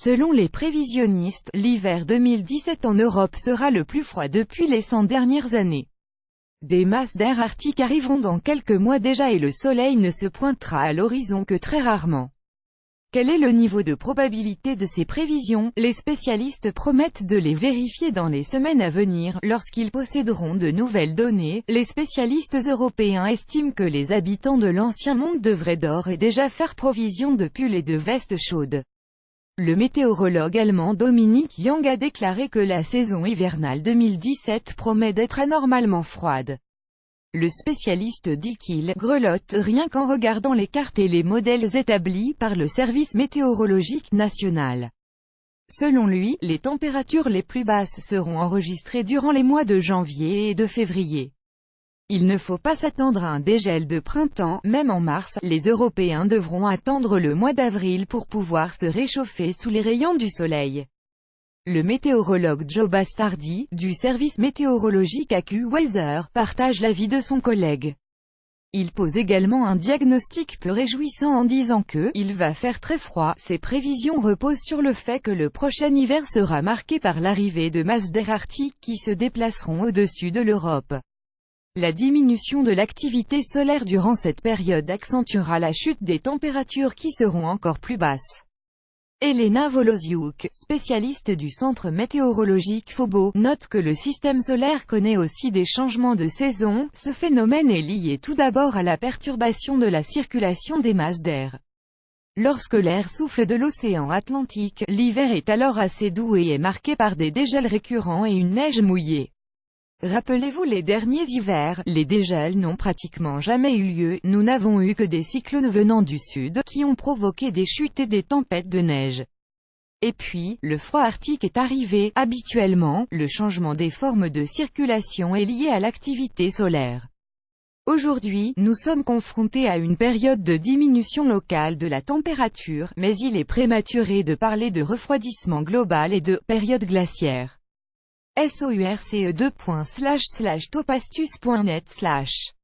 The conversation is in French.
Selon les prévisionnistes, l'hiver 2017 en Europe sera le plus froid depuis les 100 dernières années. Des masses d'air arctique arriveront dans quelques mois déjà et le soleil ne se pointera à l'horizon que très rarement. Quel est le niveau de probabilité de ces prévisions? Les spécialistes promettent de les vérifier dans les semaines à venir, lorsqu'ils posséderont de nouvelles données. Les spécialistes européens estiment que les habitants de l'ancien monde devraient d'ores et déjà faire provision de pulls et de vestes chaudes. Le météorologue allemand Dominique Young a déclaré que la saison hivernale 2017 promet d'être anormalement froide. Le spécialiste dit qu'il grelotte rien qu'en regardant les cartes et les modèles établis par le Service météorologique national. Selon lui, les températures les plus basses seront enregistrées durant les mois de janvier et de février. Il ne faut pas s'attendre à un dégel de printemps, même en mars, les Européens devront attendre le mois d'avril pour pouvoir se réchauffer sous les rayons du soleil. Le météorologue Joe Bastardi, du service météorologique AccuWeather, partage l'avis de son collègue. Il pose également un diagnostic peu réjouissant en disant que « il va faire très froid ». Ses prévisions reposent sur le fait que le prochain hiver sera marqué par l'arrivée de masses d'air arctique qui se déplaceront au-dessus de l'Europe. La diminution de l'activité solaire durant cette période accentuera la chute des températures qui seront encore plus basses. Elena Volosiuk, spécialiste du centre météorologique Phobos, note que le système solaire connaît aussi des changements de saison. Ce phénomène est lié tout d'abord à la perturbation de la circulation des masses d'air. Lorsque l'air souffle de l'océan Atlantique, l'hiver est alors assez doux et est marqué par des dégels récurrents et une neige mouillée. Rappelez-vous les derniers hivers, les dégels n'ont pratiquement jamais eu lieu, nous n'avons eu que des cyclones venant du sud, qui ont provoqué des chutes et des tempêtes de neige. Et puis, le froid arctique est arrivé. Habituellement, le changement des formes de circulation est lié à l'activité solaire. Aujourd'hui, nous sommes confrontés à une période de diminution locale de la température, mais il est prématuré de parler de refroidissement global et de « période glaciaire ». source2.topastus.net/